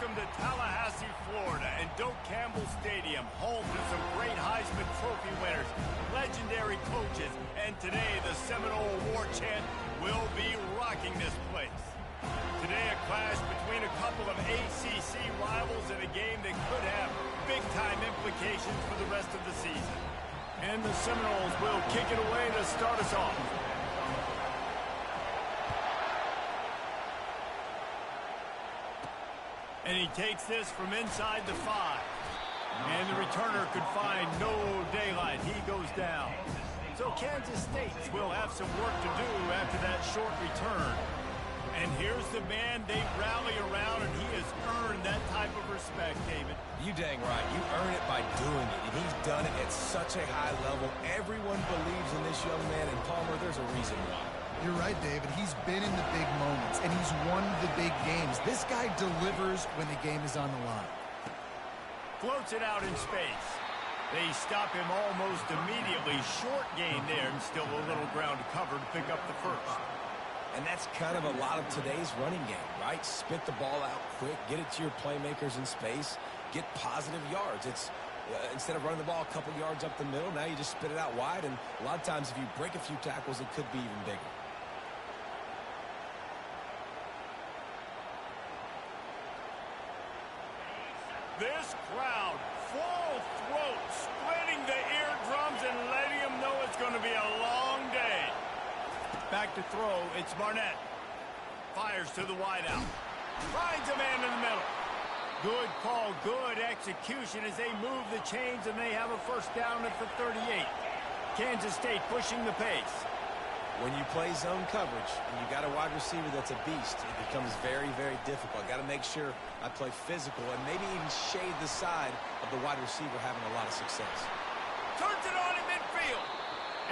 Welcome to Tallahassee, Florida, and Doak Campbell Stadium, home to some great Heisman Trophy winners, legendary coaches, and today the Seminole War Chant will be rocking this place. Today a clash between a couple of ACC rivals in a game that could have big-time implications for the rest of the season. And the Seminoles will kick it away to start us off. And he takes this from inside the 5. And the returner could find no daylight. He goes down. So Kansas State will have some work to do after that short return. And here's the man they rally around, and he has earned that type of respect, David. You dang right. You earn it by doing it, and he's done it at such a high level. Everyone believes in this young man, and Palmer, there's a reason why. You're right, David. He's been in the big moments, and he's won the big games. This guy delivers when the game is on the line. Floats it out in space. They stop him almost immediately. Short gain there, and still a little ground to cover to pick up the first. And that's kind of a lot of today's running game, right? Spit the ball out quick, get it to your playmakers in space, get positive yards. It's instead of running the ball a couple yards up the middle, now you just spit it out wide, and a lot of times if you break a few tackles, it could be even bigger. This crowd, full throat, splitting the eardrums and letting them know it's going to be a long day. Back to throw, it's Barnett. Fires to the wideout. Finds a man in the middle. Good call, good execution as they move the chains, and they have a first down at the 38. Kansas State pushing the pace. When you play zone coverage and you got a wide receiver that's a beast, it becomes very, very difficult. Got to make sure I play physical and maybe even shade the side of the wide receiver having a lot of success. Turns it on in midfield.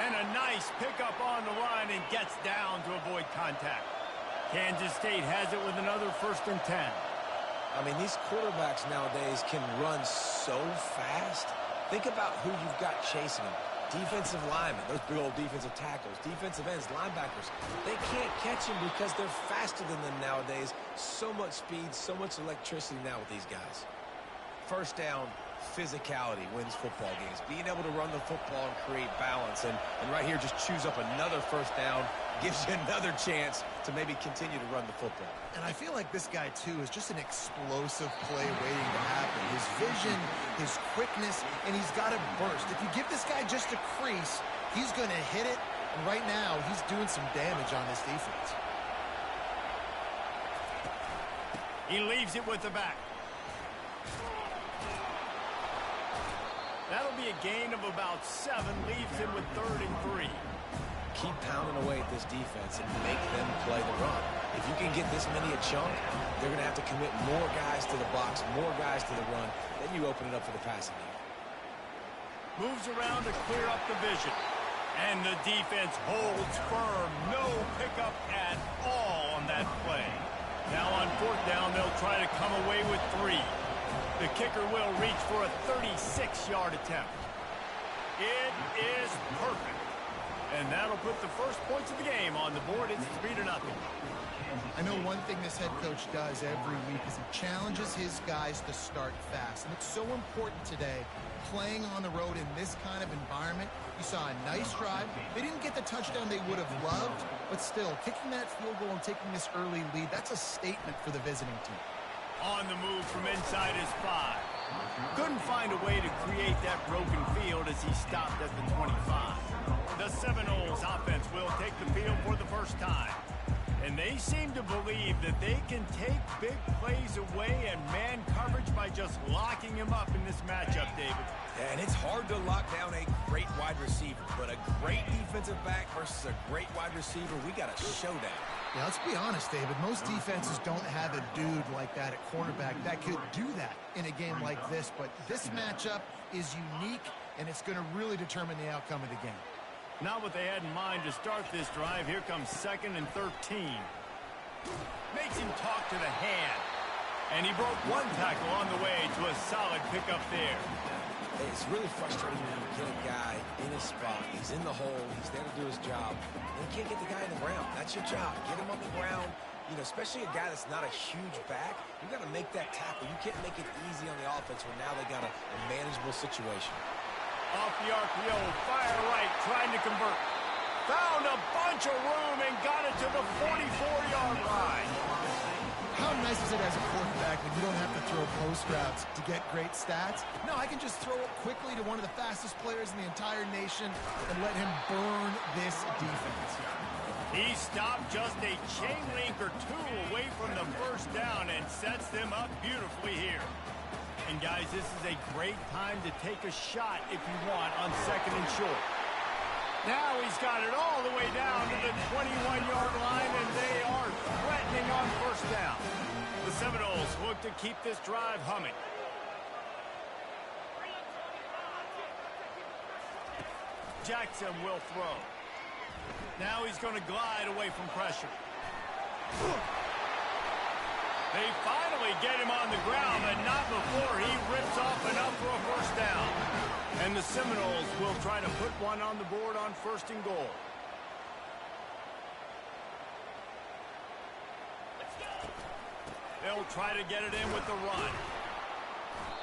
And a nice pickup on the line and gets down to avoid contact. Kansas State has it with another 1st and 10. I mean, these quarterbacks nowadays can run so fast. Think about who you've got chasing them. Defensive linemen, those big old defensive tackles, defensive ends, linebackers. They can't catch them because they're faster than them nowadays. So much speed, so much electricity now with these guys. First down, physicality wins football games. Being able to run the football and create balance. And right here, just choose up another first down, gives you another chance to maybe continue to run the football. And I feel like this guy, too, is just an explosive play waiting to happen. His vision, his quickness, and he's got a burst. If you give this guy just a crease, he's going to hit it. And right now, he's doing some damage on this defense. He leaves it with the back. That'll be a gain of about 7, leaves him with 3rd and 3. Keep pounding away at this defense and make them play the run. If you can get this many a chunk, they're going to have to commit more guys to the box, more guys to the run. Then you open it up for the passing game. Moves around to clear up the vision. And the defense holds firm. No pickup at all on that play. Now on 4th down, they'll try to come away with 3. The kicker will reach for a 36-yard attempt. It is perfect. And that'll put the first points of the game on the board. It's 3-0. I know one thing this head coach does every week is he challenges his guys to start fast. And it's so important today, playing on the road in this kind of environment. You saw a nice drive. They didn't get the touchdown they would have loved, but still, kicking that field goal and taking this early lead, that's a statement for the visiting team. On the move from inside his 5. Couldn't find a way to create that broken field as he stopped at the 25. The Seminoles offense will take the field for the first time. And they seem to believe that they can take big plays away and man coverage by just locking him up in this matchup, David. And it's hard to lock down a great wide receiver, but a great defensive back versus a great wide receiver, we got a showdown. Yeah, let's be honest, David. Most defenses don't have a dude like that at cornerback that could do that in a game like this, but this matchup is unique, and it's going to really determine the outcome of the game. Not what they had in mind to start this drive. Here comes 2nd and 13. Makes him talk to the hand. And he broke one tackle on the way to a solid pickup there. It's really frustrating when you get a guy in his spot. He's in the hole. He's there to do his job. And you can't get the guy in the ground. That's your job. Get him on the ground. especially a guy that's not a huge back, you got to make that tackle. You can't make it easy on the offense when now they got a manageable situation. Off the RPO, fire right, trying to convert. Found a bunch of room and got it to the 44-yard line. How nice is it as a quarterback when you don't have to throw post routes to get great stats? No, I can just throw it quickly to one of the fastest players in the entire nation and let him burn this defense. He stopped just a chain link or two away from the first down and sets them up beautifully here. And guys, this is a great time to take a shot if you want on 2nd and short. Now he's got it all the way down to the 21-yard line, and they are threatening on first down. The Seminoles look to keep this drive humming. Jackson will throw. Now he's going to glide away from pressure. They finally get him on the ground, but not before he rips off enough for a first down. And the Seminoles will try to put one on the board on 1st and goal. They'll try to get it in with the run.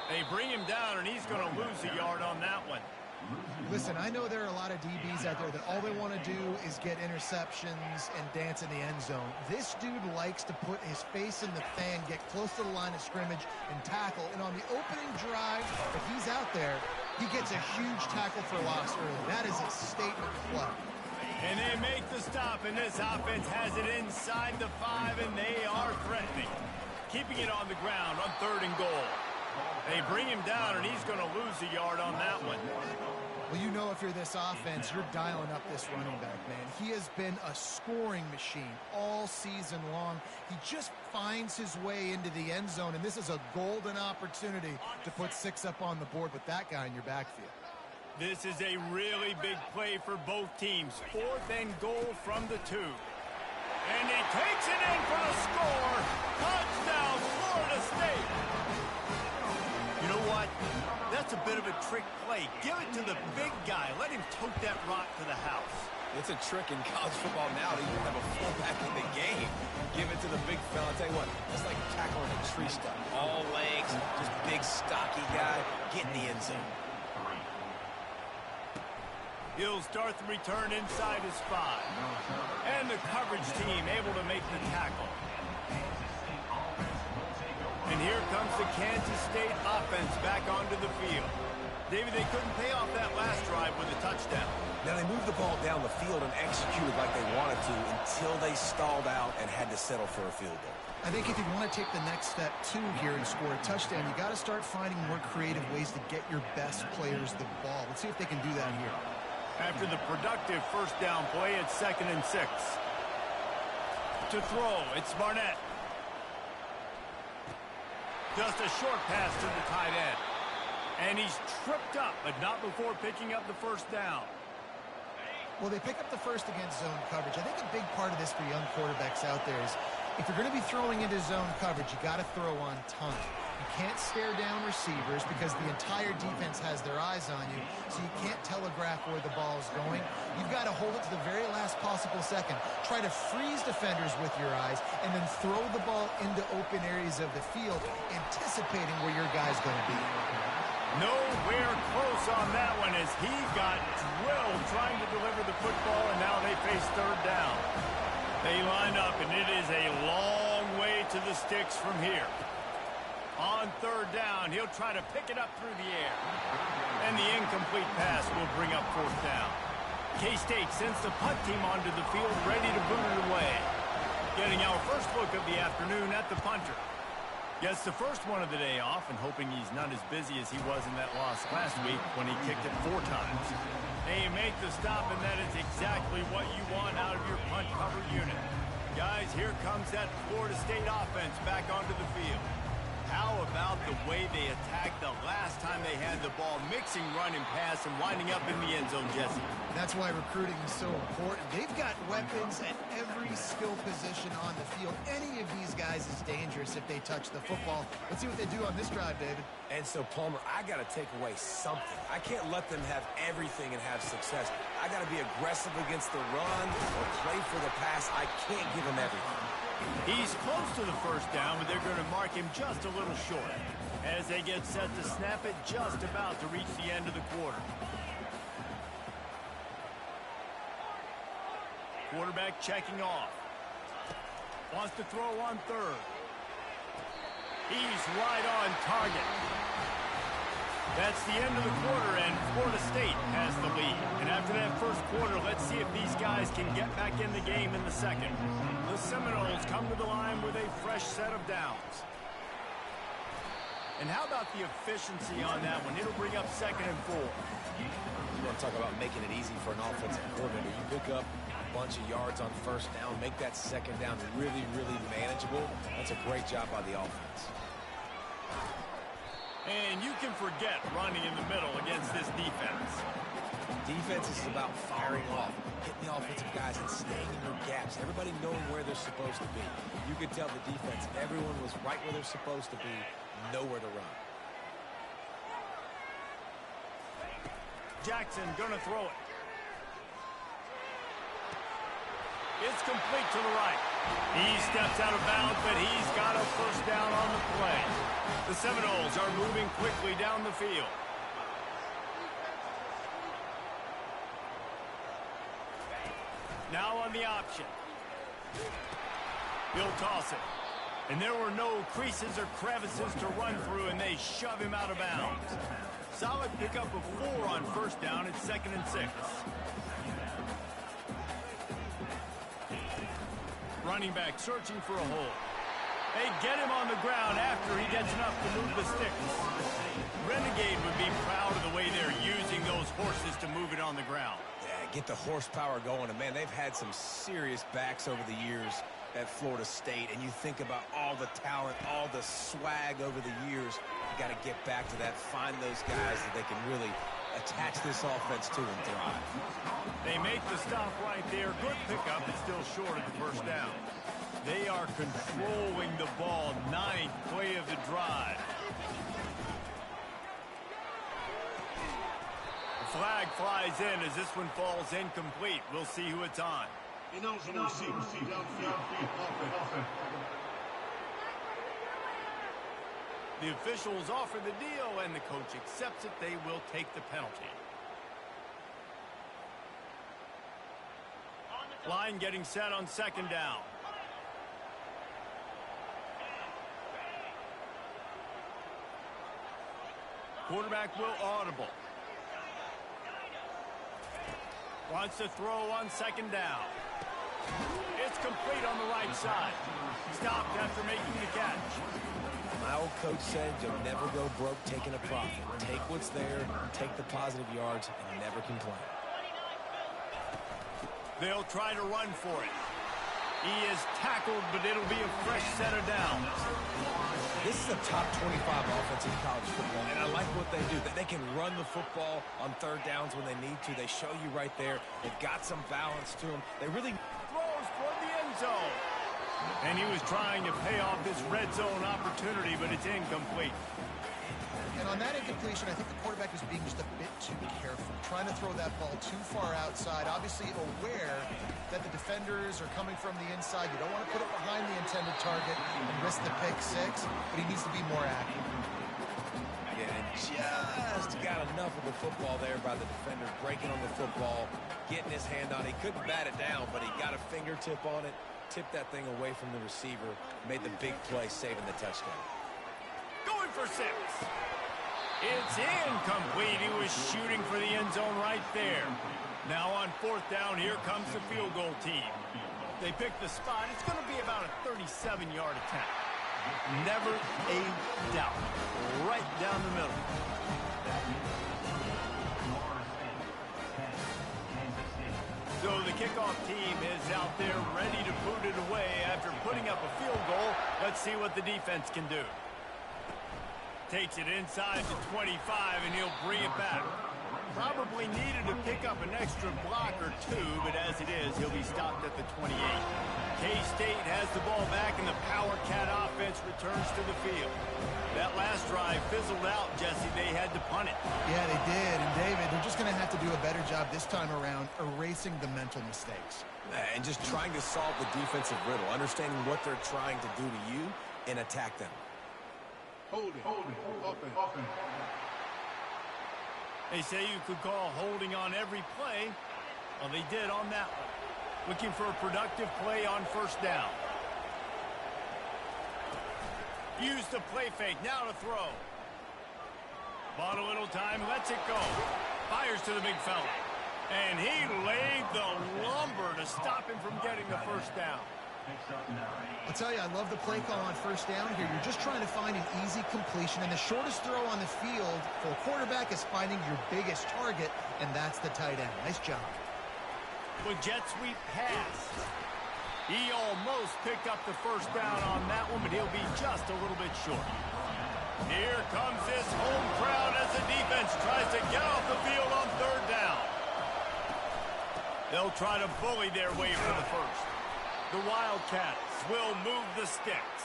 They bring him down, and he's going to lose a yard on that one. Listen, I know there are a lot of DBs out there that all they want to do is get interceptions and dance in the end zone. This dude likes to put his face in the fan, get close to the line of scrimmage, and tackle. And on the opening drive, if he's out there, he gets a huge tackle for loss early. That is a statement play. And they make the stop, and this offense has it inside the 5, and they are threatening. Keeping it on the ground on 3rd and goal. They bring him down, and he's going to lose a yard on that one. Well, you know if you're this offense, you're dialing up this running back, man. He has been a scoring machine all season long. He just finds his way into the end zone, and this is a golden opportunity to put 6 up on the board with that guy in your backfield. This is a really big play for both teams. 4th and goal from the 2. And he takes it in for the score. Touchdown, Florida State. You know what? That's a bit of a trick play. Give it to the big guy. Let him tote that rock to the house. It's a trick in college football now to even have a fullback in the game. Give it to the big fella. I'll tell you what, it's like tackling a tree stump. All legs, just big, stocky guy. Get in the end zone. He'll start the return inside his 5. And the coverage team able to make the tackle. And here comes the Kansas State offense back onto the field. David, they couldn't pay off that last drive with a touchdown. Now, they moved the ball down the field and executed like they wanted to until they stalled out and had to settle for a field goal. I think if you want to take the next step, too, here and score a touchdown, you got to start finding more creative ways to get your best players the ball. Let's see if they can do that here. After the productive first down play, it's 2nd and 6. To throw, it's Barnett. Just a short pass to the tight end. And he's tripped up, but not before picking up the first down. Well, they pick up the first against zone coverage. I think a big part of this for young quarterbacks out there is if you're going to be throwing into zone coverage, you got to throw on time. You can't stare down receivers because the entire defense has their eyes on you, so you can't telegraph where the ball is going. You've got to hold it to the very last possible second. Try to freeze defenders with your eyes, and then throw the ball into open areas of the field, anticipating where your guy's going to be. Nowhere close on that one as he got drilled trying to deliver the football, and now they face 3rd down. They line up, and it is a long way to the sticks from here. On 3rd down, he'll try to pick it up through the air. And the incomplete pass will bring up 4th down. K-State sends the punt team onto the field, ready to boot it away. Getting our first look of the afternoon at the punter. Gets the first one of the day off and hoping he's not as busy as he was in that loss last week when he kicked it 4 times. They make the stop, and that is exactly what you want out of your punt cover unit. Guys, here comes that Florida State offense back onto the field. How about the way they attacked the last time they had the ball, mixing run and pass and winding up in the end zone, Jesse? That's why recruiting is so important. They've got weapons at every skill position on the field. Any of these guys is dangerous if they touch the football. Let's see what they do on this drive, David. And so, Palmer, I got to take away something. I can't let them have everything and have success. I got to be aggressive against the run or play for the pass. I can't give them everything. He's close to the first down, but they're going to mark him just a little short as they get set to snap it, just about to reach the end of the quarter. Quarterback checking off. Wants to throw on third. He's right on target. That's the end of the quarter, and Florida State has the lead. And after that first quarter, let's see if these guys can get back in the game in the second. The Seminoles come to the line with a fresh set of downs. And how about the efficiency on that one? It'll bring up 2nd and 4. You want to talk about making it easy for an offensive coordinator. You pick up a bunch of yards on first down, make that second down really, really manageable. That's a great job by the offense. And you can forget running in the middle against this defense. Defense is about firing off, hitting the offensive guys and staying in your gaps. Everybody knowing where they're supposed to be. You could tell the defense, everyone was right where they're supposed to be, nowhere to run. Jackson gonna throw it. It's complete to the right. He steps out of bounds, but he's got a first down on the play. The Seminoles are moving quickly down the field. Now on the option. He'll toss it. And there were no creases or crevices to run through, and they shove him out of bounds. Solid pickup of 4 on first down. It's 2nd and 6. Running back searching for a hole. They get him on the ground after he gets enough to move the sticks. Renegade would be proud of the way they're using those horses to move it on the ground. Yeah, get the horsepower going. And, man, they've had some serious backs over the years at Florida State. And you think about all the talent, all the swag over the years. You got to get back to that, find those guys that they can really attach this offense to and thrive. They make the stop right there. Good pickup, but still short of the first down. They are controlling the ball. 9th play of the drive. The flag flies in as this one falls incomplete. We'll see who it's on. The officials offer the deal, and the coach accepts it. They will take the penalty. Line getting set on 2nd down. Quarterback will audible. Wants to throw on 2nd down. It's complete on the right side. Stopped after making the catch. My old coach said you'll never go broke taking a profit. Take what's there, take the positive yards, and never complain. They'll try to run for it. He is tackled, but it'll be a fresh set of downs. This is a top 25 offense in college football, and I like what they do. That they can run the football on 3rd downs when they need to. They show you right there. They've got some balance to them. They really throws toward the end zone. And he was trying to pay off this red zone opportunity, but it's incomplete. And on that incompletion, I think the quarterback was being just a bit too careful, trying to throw that ball too far outside, obviously aware that the defenders are coming from the inside. You don't want to put it behind the intended target and risk the pick 6, but he needs to be more accurate. Yeah, and just got enough of the football there by the defender, breaking on the football, getting his hand on it. He couldn't bat it down, but he got a fingertip on it, tipped that thing away from the receiver, made the big play, saving the touchdown. Going for 6. It's incomplete. He was shooting for the end zone right there. Now on 4th down, here comes the field goal team. They pick the spot. It's going to be about a 37-yard attempt. Never a doubt. Right down the middle. So the kickoff team is out there ready to boot it away after putting up a field goal. Let's see what the defense can do. Takes it inside to 25, and he'll bring it back. Probably needed to pick up an extra block or two, but as it is, he'll be stopped at the 28. K-State has the ball back, and the Power Cat offense returns to the field. That last drive fizzled out, Jesse. They had to punt it. Yeah, they did. And, David, they're just going to have to do a better job this time around erasing the mental mistakes. And just trying to solve the defensive riddle, understanding what they're trying to do to you and attack them. Hold it. Open. They say you could call holding on every play. Well, they did on that one. Looking for a productive play on first down. Use the play fake. Now to throw. Bought a little time. Lets it go. Fires to the big fella. And he laid the lumber to stop him from getting the first down. I'll tell you, I love the play call on first down here. You're just trying to find an easy completion, and the shortest throw on the field for a quarterback is finding your biggest target, and that's the tight end. Nice job. With jet sweep pass. He almost picked up the first down on that one, but he'll be just a little bit short. Here comes this home crowd as the defense tries to get off the field on third down. They'll try to bully their way for the first. The Wildcats will move the sticks.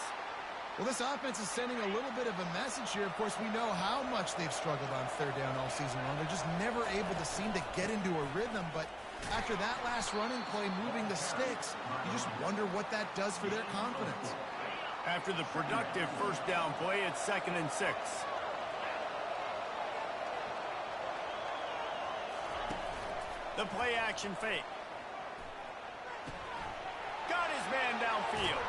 Well, this offense is sending a little bit of a message here. Of course, we know how much they've struggled on third down all season long. They're just never able to seem to get into a rhythm. But after that last running play, moving the sticks, you just wonder what that does for their confidence. After the productive first down play, it's 2nd and 6. The play action fake. Got his man downfield.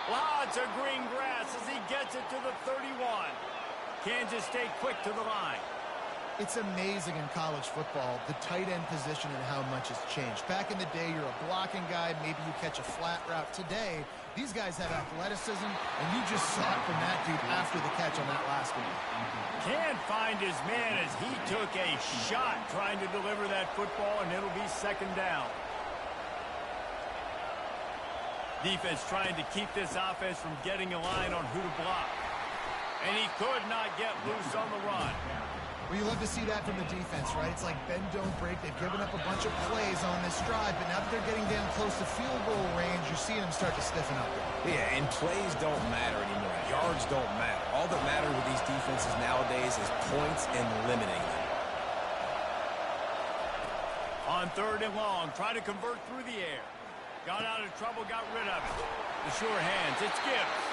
Lots of green grass as he gets it to the 31. Kansas State quick to the line. It's amazing in college football, the tight end position and how much has changed. Back in the day, you're a blocking guy. Maybe you catch a flat route. Today, these guys have athleticism, and you just saw it from that dude after the catch on that last one. Can't find his man as he took a shot trying to deliver that football, and it'll be 2nd down. Defense trying to keep this offense from getting a line on who to block. And he could not get loose on the run. Well, you love to see that from the defense, right? It's like bend, don't break. They've given up a bunch of plays on this drive, but now that they're getting down close to field goal range, you're seeing them start to stiffen up. Yeah, and plays don't matter anymore. Yards don't matter. All that matters with these defenses nowadays is points and limiting them. On 3rd and long, try to convert through the air. Got out of trouble, got rid of it. The sure hands, it's Gibbs.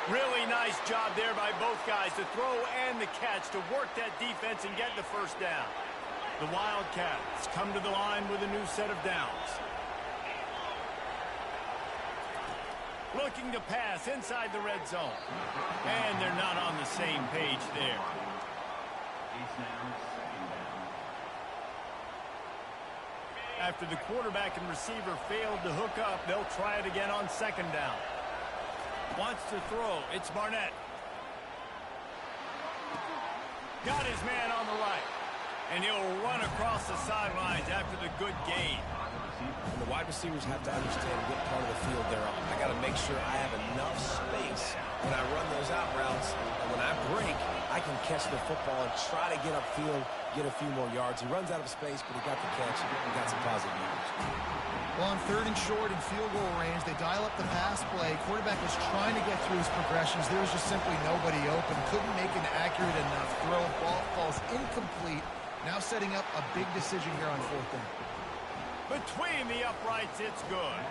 Really nice job there by both guys, the throw and the catch to work that defense and get the first down. The Wildcats come to the line with a new set of downs. Looking to pass inside the red zone. And they're not on the same page there. After the quarterback and receiver failed to hook up, they'll try it again on 2nd down. Wants to throw. It's Barnett. Got his man on the right. And he'll run across the sidelines after the good gain. And the wide receivers have to understand what part of the field they're on. I got to make sure I have enough space when I run those out routes. And when I break, I can catch the football and try to get upfield, get a few more yards. He runs out of space, but he got the catch. He got some positive yards. Well, on 3rd and short and field goal range, they dial up the pass play. Quarterback was trying to get through his progressions. There was just simply nobody open. Couldn't make an accurate enough throw. Ball falls incomplete. Now setting up a big decision here on 4th down. Between the uprights, it's good.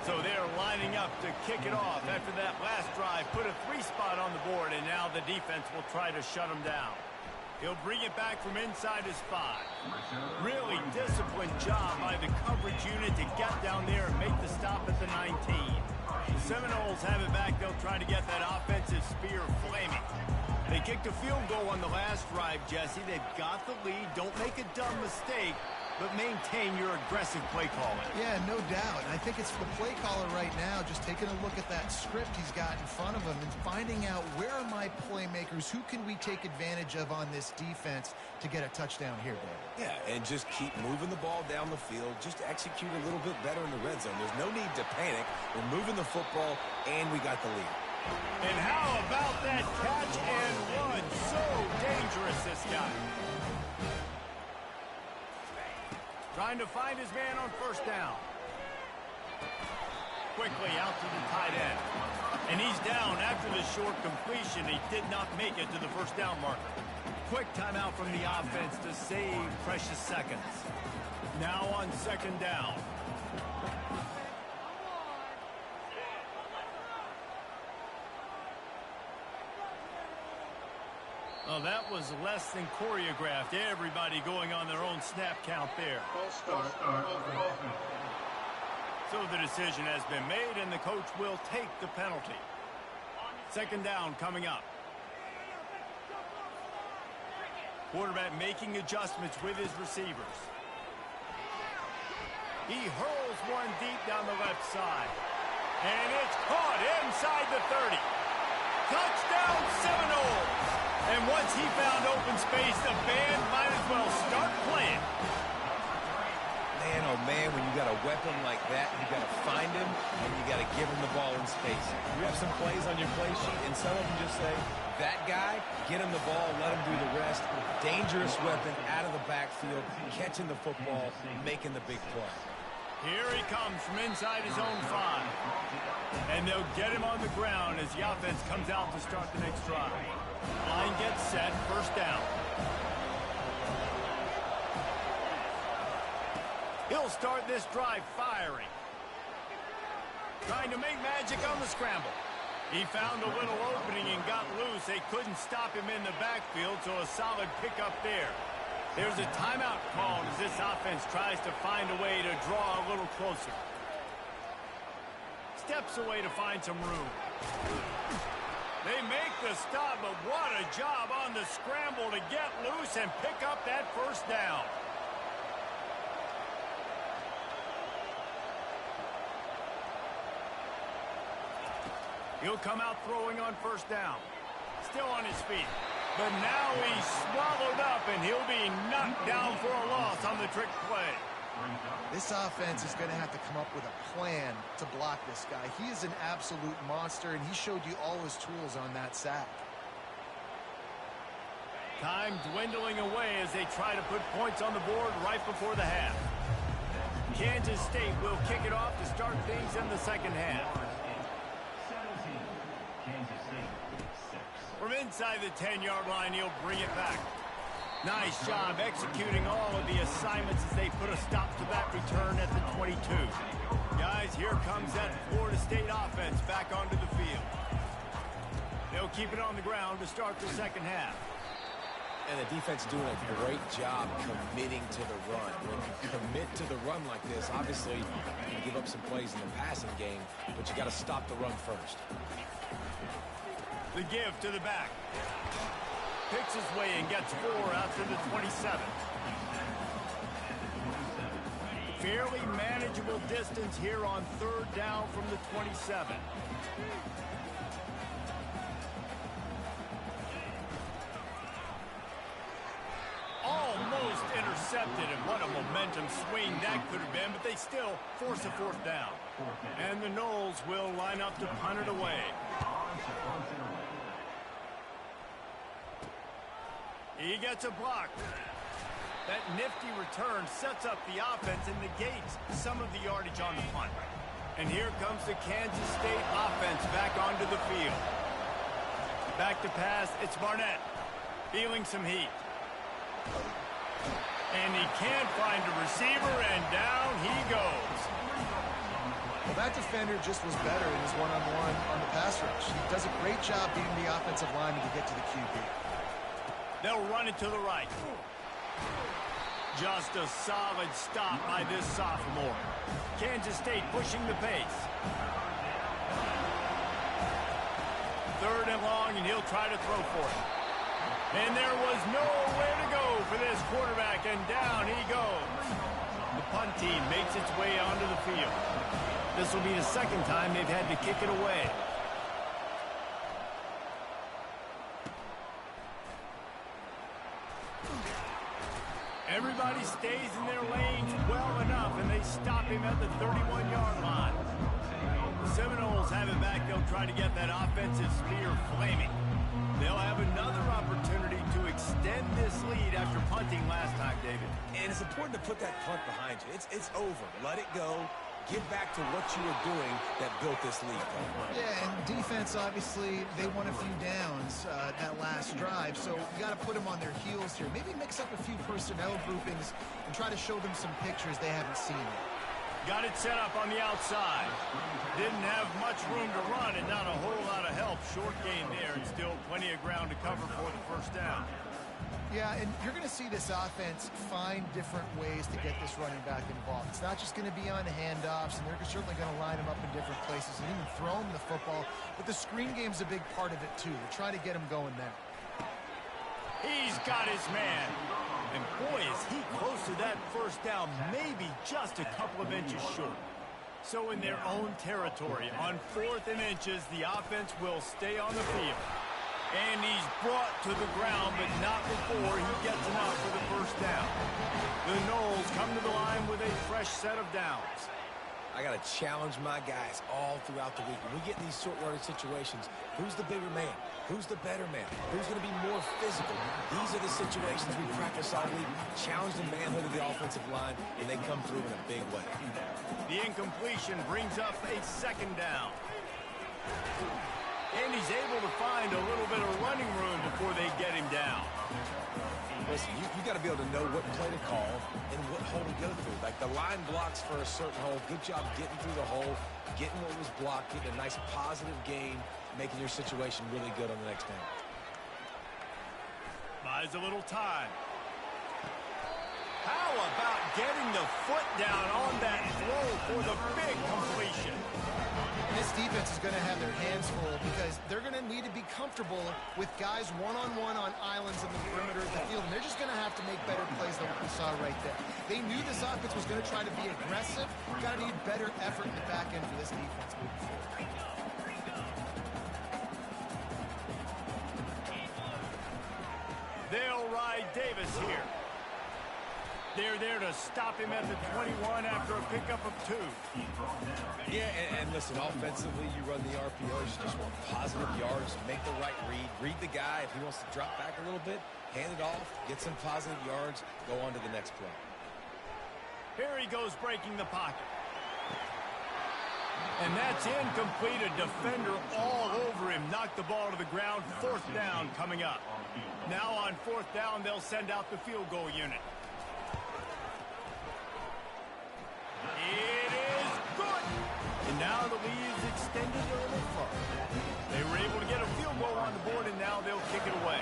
So they're lining up to kick it off after that last drive. Put a 3-spot on the board, and now the defense will try to shut them down. He'll bring it back from inside his 5. Really disciplined job by the coverage unit to get down there and make the stop at the 19. The Seminoles have it back. They'll try to get that offensive spear flaming. They kicked a field goal on the last drive, Jesse. They've got the lead. Don't make a dumb mistake, but maintain your aggressive play calling. Yeah, no doubt. And I think it's the play caller right now just taking a look at that script he's got in front of him and finding out where are my playmakers, who can we take advantage of on this defense to get a touchdown here, Dave. Yeah, and just keep moving the ball down the field. Just execute a little bit better in the red zone. There's no need to panic. We're moving the football, and we got the lead. And how about that catch and run? So dangerous, this guy. Trying to find his man on first down. Quickly out to the tight end. And he's down after the short completion. He did not make it to the first down marker. Quick timeout from the offense to save precious seconds. Now on second down. Oh, that was less than choreographed. Everybody going on their own snap count there. So the decision has been made, and the coach will take the penalty. Second down coming up. Quarterback making adjustments with his receivers. He hurls one deep down the left side. And it's caught inside the 30. Touchdown Seminoles! And once he found open space, the band might as well start playing. Man, oh man, when you got a weapon like that, you got to find him and you got to give him the ball in space. You have some plays on your play sheet, and some of them just say, that guy, get him the ball, let him do the rest. Dangerous weapon out of the backfield, catching the football, making the big play. Here he comes from inside his own 5. And they'll get him on the ground as the offense comes out to start the next drive. Line gets set, first down. He'll start this drive firing. Trying to make magic on the scramble. He found a little opening and got loose. They couldn't stop him in the backfield, so a solid pickup there. There's a timeout called as this offense tries to find a way to draw a little closer. Steps away to find some room. They make the stop, but what a job on the scramble to get loose and pick up that first down. He'll come out throwing on first down. Still on his feet. But now he's swallowed up, and he'll be knocked down for a loss on the trick play. This offense is going to have to come up with a plan to block this guy. He is an absolute monster, and he showed you all his tools on that sack. Time dwindling away as they try to put points on the board right before the half. Kansas State will kick it off to start things in the second half. From inside the 10-yard line, he'll bring it back. Nice job executing all of the assignments as they put a stop to that return at the 22. Guys, here comes that Florida State offense back onto the field. They'll keep it on the ground to start the second half. And the defense doing a great job committing to the run. When you commit to the run like this, obviously you can give up some plays in the passing game, but you got to stop the run first. The give to the back. Picks his way and gets 4 out to the 27. Fairly manageable distance here on third down from the 27. Almost intercepted, and what a momentum swing that could have been, but they still force a fourth down. And the Noles will line up to punt it away. He gets a block. That nifty return sets up the offense and negates some of the yardage on the punt. And here comes the Kansas State offense back onto the field. Back to pass, it's Barnett. Feeling some heat. And he can't find a receiver, and down he goes. Well, that defender just was better in his one-on-one on the pass rush. He does a great job beating the offensive lineman to get to the QB. They'll run it to the right. Just a solid stop by this sophomore. Kansas State pushing the pace. Third and long, and he'll try to throw for it. And there was nowhere to go for this quarterback, and down he goes. The punt team makes its way onto the field. This will be the second time they've had to kick it away. Everybody stays in their lanes well enough, and they stop him at the 31-yard line. The Seminoles have it back. They'll try to get that offensive spear flaming. They'll have another opportunity to extend this lead after punting. punting last time, David. And it's important to put that punt behind you. It's over. Let it go. Get back to what you were doing that built this lead. Yeah, and defense, obviously, they won a few downs that last drive, so you got to put them on their heels here. Maybe mix up a few personnel groupings and try to show them some pictures they haven't seen yet. Got it set up on the outside. Didn't have much room to run and not a whole lot of help. Short gain there and still plenty of ground to cover for the first down. Yeah, and you're going to see this offense find different ways to get this running back involved. It's not just going to be on handoffs, and they're certainly going to line him up in different places and even throw him the football. But the screen game's a big part of it, too. They're trying to get him going there. He's got his man. And boy, is he close to that first down, maybe just a couple of inches short. So in their own territory, on 4th and inches, the offense will stay on the field. And he's brought to the ground, but not before he gets enough for the first down. The Noles come to the line with a fresh set of downs. I got to challenge my guys all throughout the week. When we get in these short yardage situations, who's the bigger man? Who's the better man? Who's going to be more physical? These are the situations we practice all week. Challenge the manhood of the offensive line, and they come through in a big way. The incompletion brings up a second down. And he's able to find a little bit of running room before they get him down. Listen, you got to be able to know what play to call and what hole to go through. Like the line blocks for a certain hole. Good job getting through the hole, getting what was blocked, getting a nice positive gain, making your situation really good on the next down. Buys a little time. How about getting the foot down on that throw for the big completion? This defense is going to have their hands full because they're going to need to be comfortable with guys one-on-one on islands in the perimeter of the field, and they're just going to have to make better plays than what we saw right there. They knew this offense was going to try to be aggressive. Got to need better effort in the back end for this defense moving forward. They'll ride Davis here. They're there to stop him at the 21 after a pickup of 2. Yeah, and listen, offensively, you run the RPOs, you just want positive yards, make the right read the guy. If he wants to drop back a little bit, hand it off, get some positive yards, go on to the next play. Here he goes breaking the pocket. And that's incomplete. A defender all over him. Knocked the ball to the ground. 4th down coming up. Now on 4th down, they'll send out the field goal unit. It is good. And now the lead is extended a little further. They were able to get a field goal on the board, and now they'll kick it away.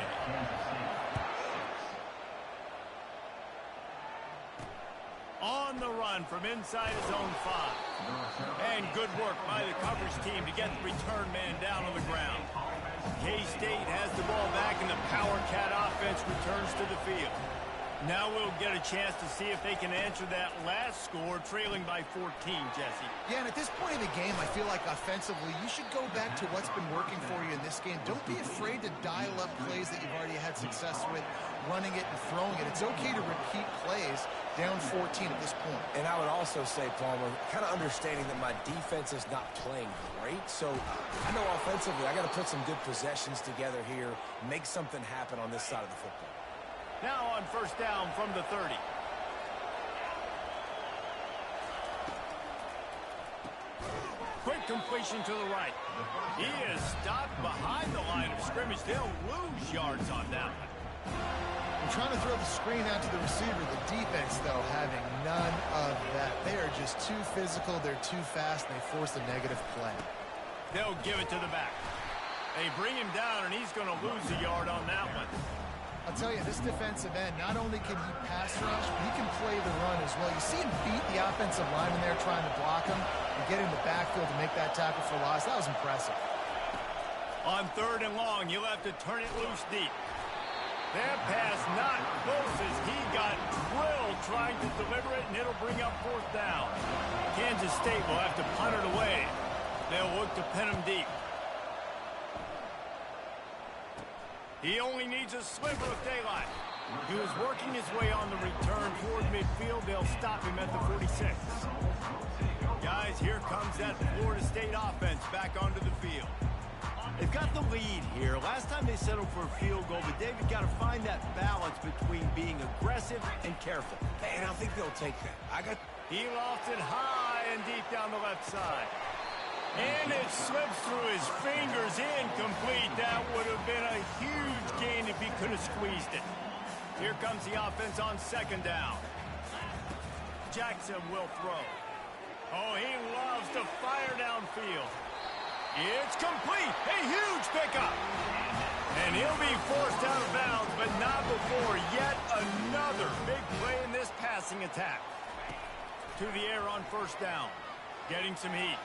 On the run from inside his own 5. And good work by the coverage team to get the return man down on the ground. K-State has the ball back, and the Power Cat offense returns to the field. Now we'll get a chance to see if they can answer that last score, trailing by 14, Jesse. Yeah, and at this point in the game, I feel like offensively, you should go back to what's been working for you in this game. Don't be afraid to dial up plays that you've already had success with, running it and throwing it. It's okay to repeat plays down 14 at this point. And I would also say, Palmer, kind of understanding that my defense is not playing great. So I know offensively, I got to put some good possessions together here, make something happen on this side of the football. Now on 1st down from the 30. Quick completion to the right. He is stopped behind the line of scrimmage. They'll lose yards on that one. I'm trying to throw the screen out to the receiver. The defense, though, having none of that. They are just too physical. They're too fast, and they force a negative play. They'll give it to the back. They bring him down, and he's going to lose a yard on that one. I'll tell you, this defensive end, not only can he pass rush, but he can play the run as well. You see him beat the offensive lineman there trying to block him and get in the backfield to make that tackle for loss. That was impressive. On 3rd and long, you'll have to turn it loose deep. That pass not close as he got drilled trying to deliver it, and it'll bring up 4th down. Kansas State will have to punt it away. They'll look to pin him deep. He only needs a sliver of daylight. He was working his way on the return toward midfield. They'll stop him at the 46. Guys, here comes that Florida State offense back onto the field. They've got the lead here. Last time they settled for a field goal, but David got to find that balance between being aggressive and careful. And I think they'll take that. He lofts it high and deep down the left side. And it slips through his fingers, incomplete. That would have been a huge gain if he could have squeezed it. Here comes the offense on second down. Jackson will throw. Oh, he loves to fire downfield. It's complete. A huge pickup. And he'll be forced out of bounds, but not before yet another big play in this passing attack. To the air on first down. Getting some heat.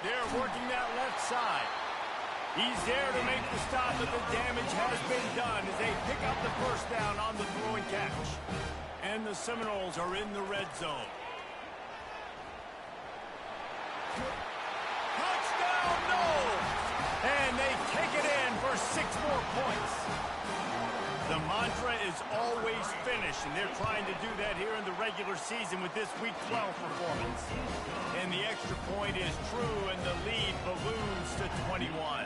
They're working that left side. He's there to make the stop, but the damage has been done as they pick up the first down on the throwing catch. And the Seminoles are in the red zone. Touchdown, no! And they take it in for 6 more points. The mantra is always finish, and they're trying to do that here in the regular season with this Week 12 performance. And the extra point is true, and the lead balloons to 21.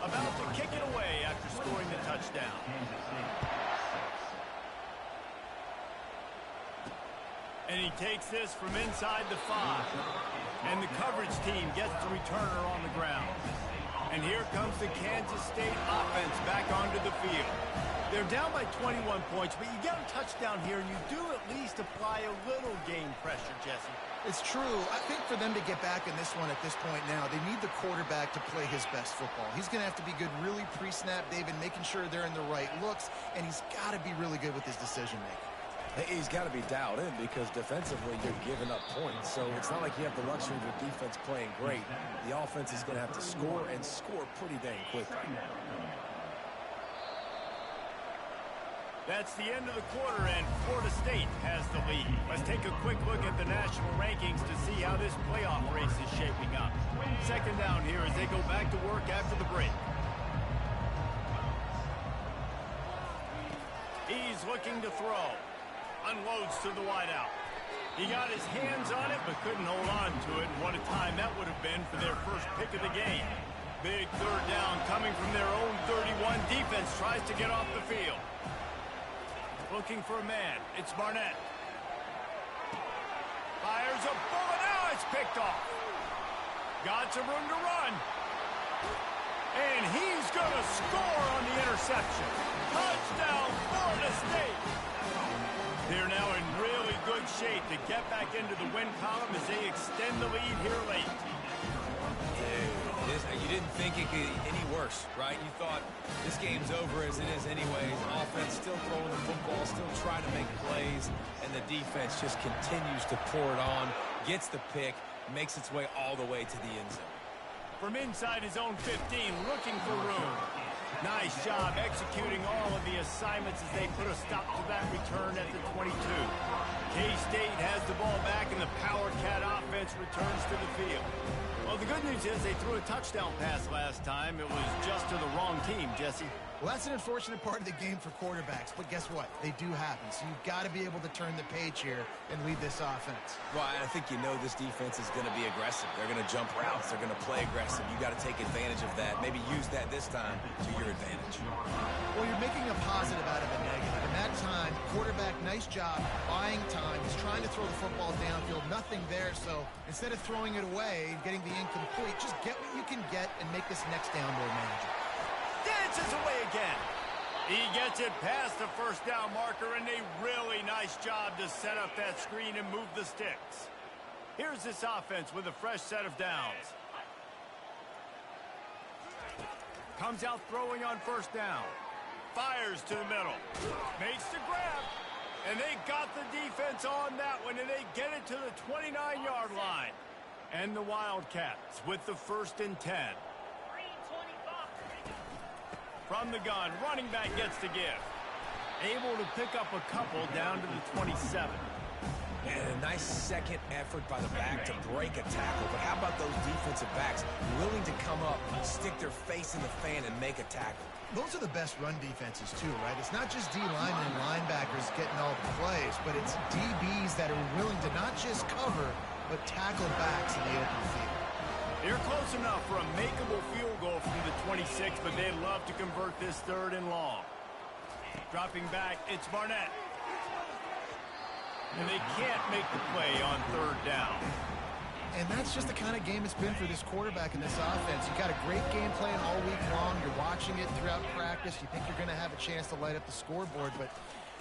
About to kick it away after scoring the touchdown. And he takes this from inside the 5. And the coverage team gets the returner on the ground. And here comes the Kansas State offense back onto the field. They're down by 21 points, but you get a touchdown here, and you do at least apply a little game pressure, Jesse. It's true. I think for them to get back in this one at this point now, they need the quarterback to play his best football. He's going to have to be good really pre-snap, David, making sure they're in the right looks, and he's got to be really good with his decision-making. He's got to be dialed in because defensively you're giving up points. So it's not like you have the luxury of your defense playing great. The offense is going to have to score and score pretty dang quickly. That's the end of the quarter, and Florida State has the lead. Let's take a quick look at the national rankings to see how this playoff race is shaping up. Second down here as they go back to work after the break. He's looking to throw. Unloads to the wideout. He got his hands on it, but couldn't hold on to it. And what a time that would have been for their first pick of the game. Big third down coming from their own 31. Defense tries to get off the field. Looking for a man. It's Barnett. Fires a bullet. Now it's picked off. Got some room to run. And he's going to score on the interception. Touchdown, Florida State. They're now in really good shape to get back into the win column as they extend the lead here late. You didn't think it could get any worse, right? You thought this game's over as it is anyways. Offense still throwing the football, still trying to make plays, and the defense just continues to pour it on, gets the pick, makes its way all the way to the end zone. From inside his own 15, looking for room. Nice job executing all of the assignments as they put a stop to that return at the 22. K-State has the ball back, and the Power Cat offense returns to the field. Well, the good news is they threw a touchdown pass last time. It was just to the wrong team, Jesse. Well, that's an unfortunate part of the game for quarterbacks, but guess what? They do happen, so you've got to be able to turn the page here and lead this offense. Well, I think you know this defense is going to be aggressive. They're going to jump routes. They're going to play aggressive. You got to take advantage of that. Maybe use that this time to your advantage. Well, you're making a positive out of a negative. In that time, quarterback, nice job, buying time. He's trying to throw the football downfield. Nothing there, so instead of throwing it away and getting the incomplete, just get what you can get and make this next down more manageable. Dances away again. He gets it past the first down marker, and a really nice job to set up that screen and move the sticks. Here's this offense with a fresh set of downs. Comes out throwing on first down. Fires to the middle. Makes the grab. And they got the defense on that one, and they get it to the 29-yard line. And the Wildcats with the 1st and 10. From the gun, running back gets the give. Able to pick up a couple down to the 27. And a nice second effort by the back to break a tackle. But how about those defensive backs willing to come up, stick their face in the fan, and make a tackle? Those are the best run defenses, too, right? It's not just D linemen and linebackers getting all the plays, but it's DBs that are willing to not just cover, but tackle backs in the open field. They're close enough for a makeable field goal from the 26, but they'd love to convert this 3rd and long. Dropping back, it's Barnett. And they can't make the play on 3rd down. And that's just the kind of game it's been for this quarterback and this offense. You've got a great game plan all week long. You're watching it throughout practice. You think you're going to have a chance to light up the scoreboard, but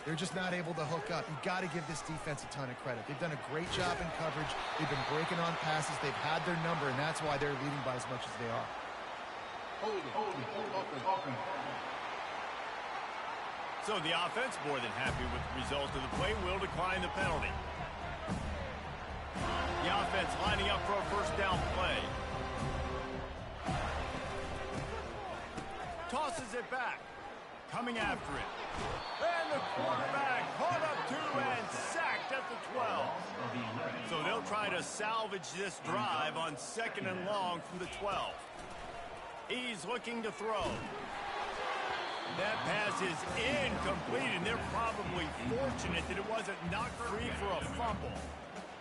they're just not able to hook up. You've got to give this defense a ton of credit. They've done a great job in coverage. They've been breaking on passes. They've had their number, and that's why they're leading by as much as they are. Hold it. So the offense, more than happy with the result of the play, will decline the penalty. The offense lining up for a 1st down play. Tosses it back. Coming after it. And the quarterback caught up 2 and sacked at the 12. So they'll try to salvage this drive on 2nd and long from the 12. He's looking to throw. That pass is incomplete, and they're probably fortunate that it wasn't knocked free for a fumble.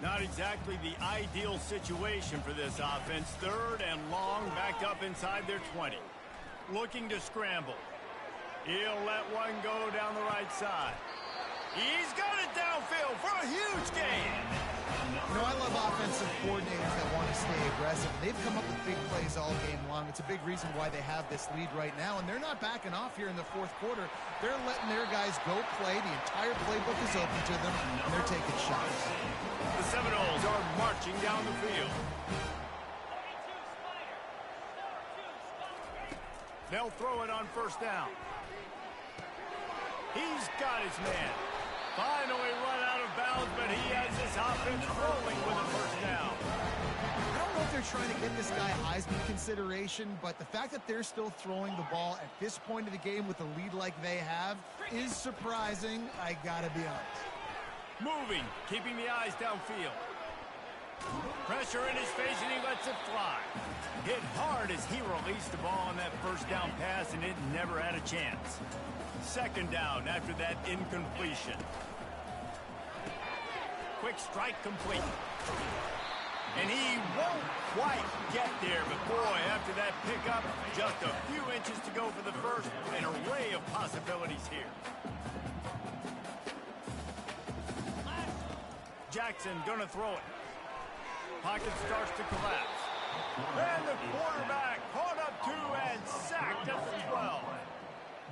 Not exactly the ideal situation for this offense. 3rd and long, backed up inside their 20. Looking to scramble. He'll let one go down the right side. He's got it downfield for a huge gain. You know, I love offensive coordinators that want to stay aggressive. They've come up with big plays all game long. It's a big reason why they have this lead right now, and they're not backing off here in the 4th quarter. They're letting their guys go play. The entire playbook is open to them, and they're taking shots. The Seminoles are marching down the field. They'll throw it on 1st down. He's got his man. Finally run out of bounds, but he has this offense rolling with a 1st down. I don't know if they're trying to get this guy Heisman consideration, but the fact that they're still throwing the ball at this point of the game with a lead like they have is surprising, I gotta be honest. Moving, keeping the eyes downfield. Pressure in his face, and he lets it fly. Hit hard as he released the ball on that 1st down pass, and it never had a chance. 2nd down after that incompletion. Quick strike complete. And he won't quite get there, but boy, after that pickup, just a few inches to go for the 1st. An array of possibilities here. Jackson gonna throw it. Pocket starts to collapse. And the quarterback caught up 2 and sacked at the 12.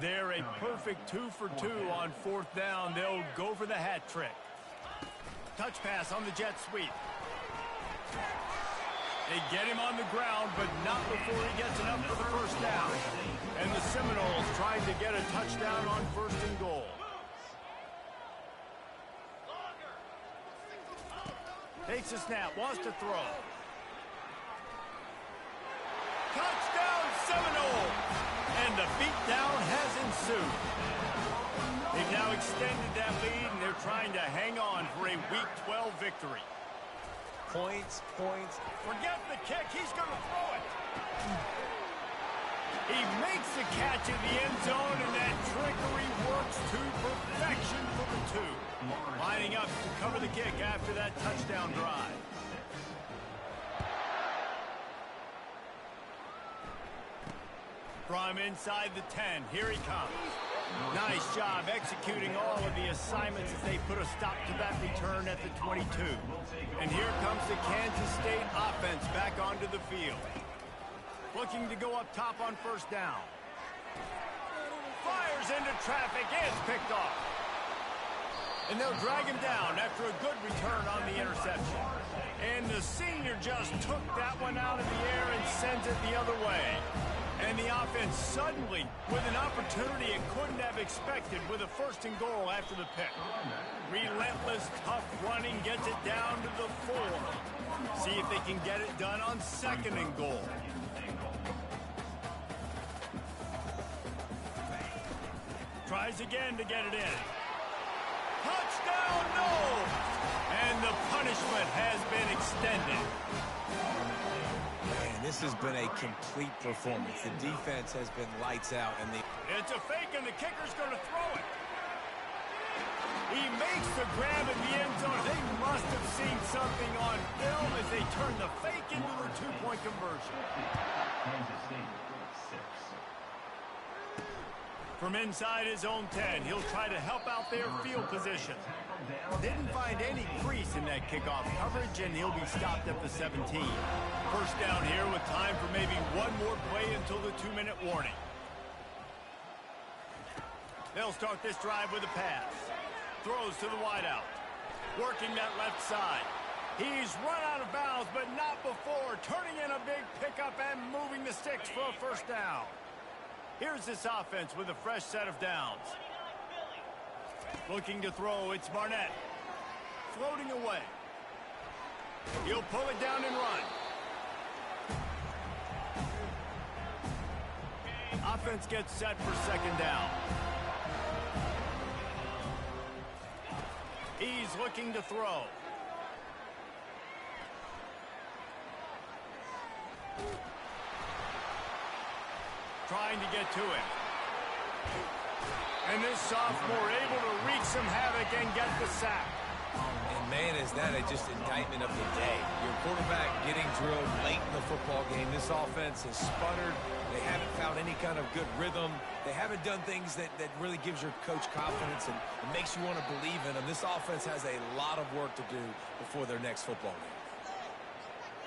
They're a perfect 2 for 2 on 4th down. They'll go for the hat trick. Touch pass on the jet sweep. They get him on the ground, but not before he gets enough for the 1st down. And the Seminoles trying to get a touchdown on 1st and goal. Takes a snap, wants to throw. Touchdown Seminoles! And the beatdown has ensued. They've now extended that lead, and they're trying to hang on for a Week 12 victory. Points. Forget the kick. He's going to throw it. He makes the catch in the end zone, and that trickery works to perfection for the 2. Lining up to cover the kick after that touchdown drive. From inside the 10, here he comes. Nice job executing all of the assignments as they put a stop to that return at the 22. And here comes the Kansas State offense back onto the field. Looking to go up top on 1st down. Fires into traffic, it's picked off. And they'll drag him down after a good return on the interception. And the senior just took that one out of the air and sends it the other way. And the offense suddenly, with an opportunity it couldn't have expected, with a 1st and goal after the pick. Relentless, tough running gets it down to the 4. See if they can get it done on 2nd and goal. Tries again to get it in. Touchdown, no! And the punishment has been extended. Man, this has been a complete performance. The defense has been lights out. And It's a fake, and the kicker's going to throw it. He made Makes the grab in the end zone. They must have seen something on film as they turn the fake into the two-point conversion. From inside his own 10, he'll try to help out their field position. Didn't find any crease in that kickoff coverage, and he'll be stopped at the 17. First down here with time for maybe one more play until the 2-minute warning. They'll start this drive with a pass. Throws to the wideout. Working that left side. He's run out of bounds, but not before. Turning in a big pickup and moving the sticks for a first down. Here's this offense with a fresh set of downs. Looking to throw, it's Barnett. Floating away. He'll pull it down and run. Offense gets set for second down. He's looking to throw. Trying to get to him. And this sophomore able to wreak some havoc and get the sack. And man, is that just indictment of the day. Your quarterback getting drilled late in the football game. This offense has sputtered. They haven't found any kind of good rhythm. They haven't done things that really gives your coach confidence and makes you want to believe in them. This offense has a lot of work to do before their next football game.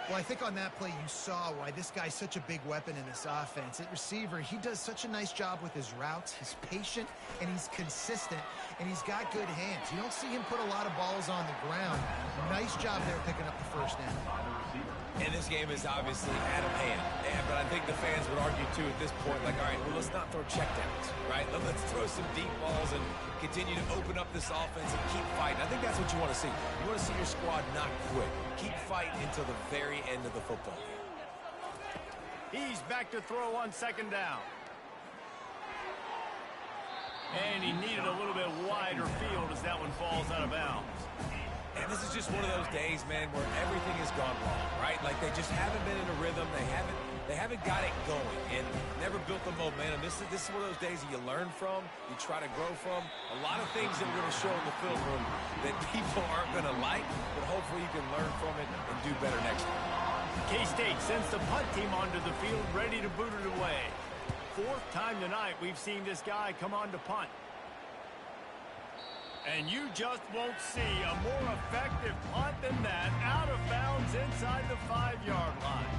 Well, I think on that play you saw why this guy's such a big weapon in this offense. At receiver, he does such a nice job with his routes. He's patient, and he's consistent, and he's got good hands. You don't see him put a lot of balls on the ground. Nice job there picking up the first down. And this game is obviously out of hand. But I think the fans would argue, too, at this point, like, all right, well, let's not throw checkdowns, right? Let's throw some deep balls and continue to open up this offense and keep fighting. I think that's what you want to see. You want to see your squad not quit. Keep fighting until the very end of the football game. He's back to throw on second down. And he needed a little bit wider field as that one falls out of bounds. And this is just one of those days, man, where everything has gone wrong, right? Like they just haven't been in a rhythm. They haven't got it going and never built the momentum. This is one of those days that you learn from, you try to grow from. A lot of things that we're going to show in the film room that people aren't going to like, but hopefully you can learn from it and do better next time. K-State sends the punt team onto the field, ready to boot it away. Fourth time tonight we've seen this guy come on to punt. And you just won't see a more effective punt than that, out of bounds inside the 5-yard line.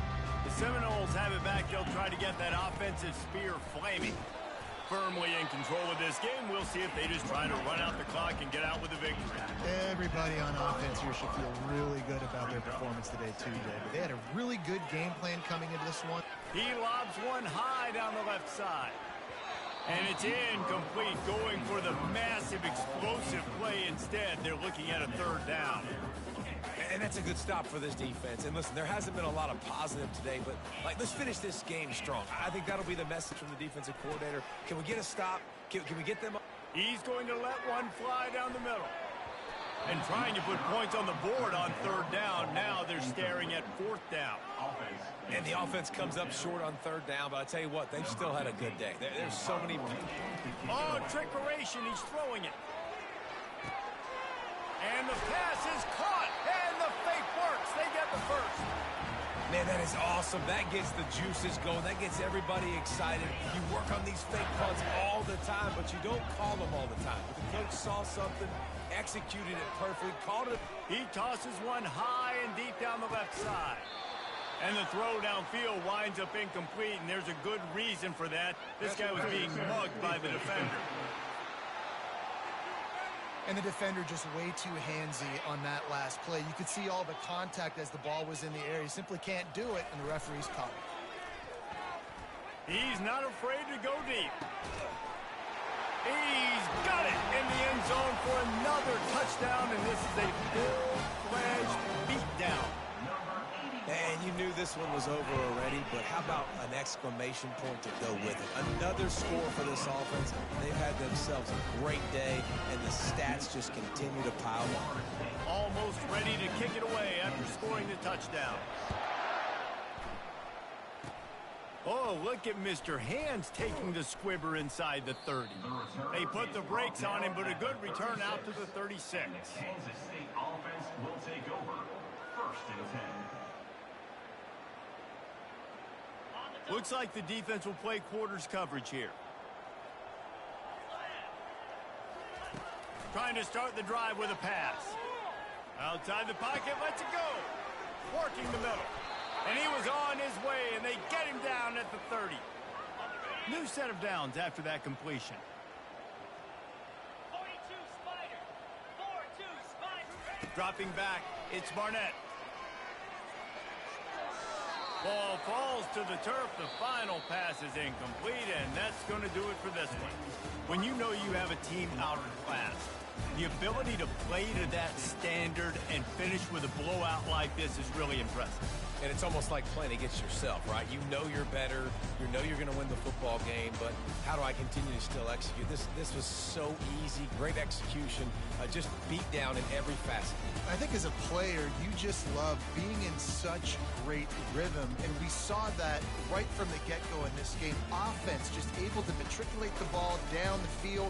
The Seminoles have it back. They'll try to get that offensive spear flaming. Firmly in control of this game. We'll see if they just try to run out the clock and get out with a victory. Everybody on offense here should feel really good about their performance today, too, Jay. But they had a really good game plan coming into this one. He lobs one high down the left side. And it's incomplete, going for the massive explosive play instead. They're looking at a third down. And that's a good stop for this defense. And listen, there hasn't been a lot of positive today, but let's finish this game strong. I think that'll be the message from the defensive coordinator. Can we get a stop? Can we get them up? He's going to let one fly down the middle. And trying to put points on the board on third down. Now they're staring at fourth down. And the offense comes up short on third down, but I tell you what, they've still had a good day. There's so many. Oh, trickeration. He's throwing it. And the pass is caught. And the fake works. They get the first. Man, that is awesome. That gets the juices going. That gets everybody excited. You work on these fake punts all the time, but you don't call them all the time. But the coach saw something, executed it perfectly, called it. He tosses one high and deep down the left side. And the throw downfield winds up incomplete, and there's a good reason for that. This guy was being mugged by the defender. And the defender just way too handsy on that last play. You could see all the contact as the ball was in the air. He simply can't do it, and the referee's caught it. He's not afraid to go deep. He's got it in the end zone for another touchdown, and this is a full-fledged beatdown. And you knew this one was over already, but how about an exclamation point to go with it? Another score for this offense. They've had themselves a great day, and the stats just continue to pile on. Almost ready to kick it away after scoring the touchdown. Oh, look at Mr. Hands taking the squibber inside the 30. They put the brakes on him, but a good return out to the 36. Kansas State offense will take over. 1st and 10. Looks like the defense will play quarters coverage here. Trying to start the drive with a pass. Outside the pocket, lets it go. Working the middle. And he was on his way, and they get him down at the 30. New set of downs after that completion. 42 Spider. 4-2 Spider. Dropping back, it's Barnett. Ball falls to the turf. The final pass is incomplete, and that's going to do it for this one. When you know you have a team out in class, the ability to play to that standard and finish with a blowout like this is really impressive. And it's almost like playing against yourself, right? You know you're better. You know you're going to win the football game, but how do I continue to still execute? This was so easy. Great execution. Just beat down in every facet. I think as a player, you just love being in such great rhythm, and we saw that right from the get-go in this game. Offense just able to matriculate the ball down the field.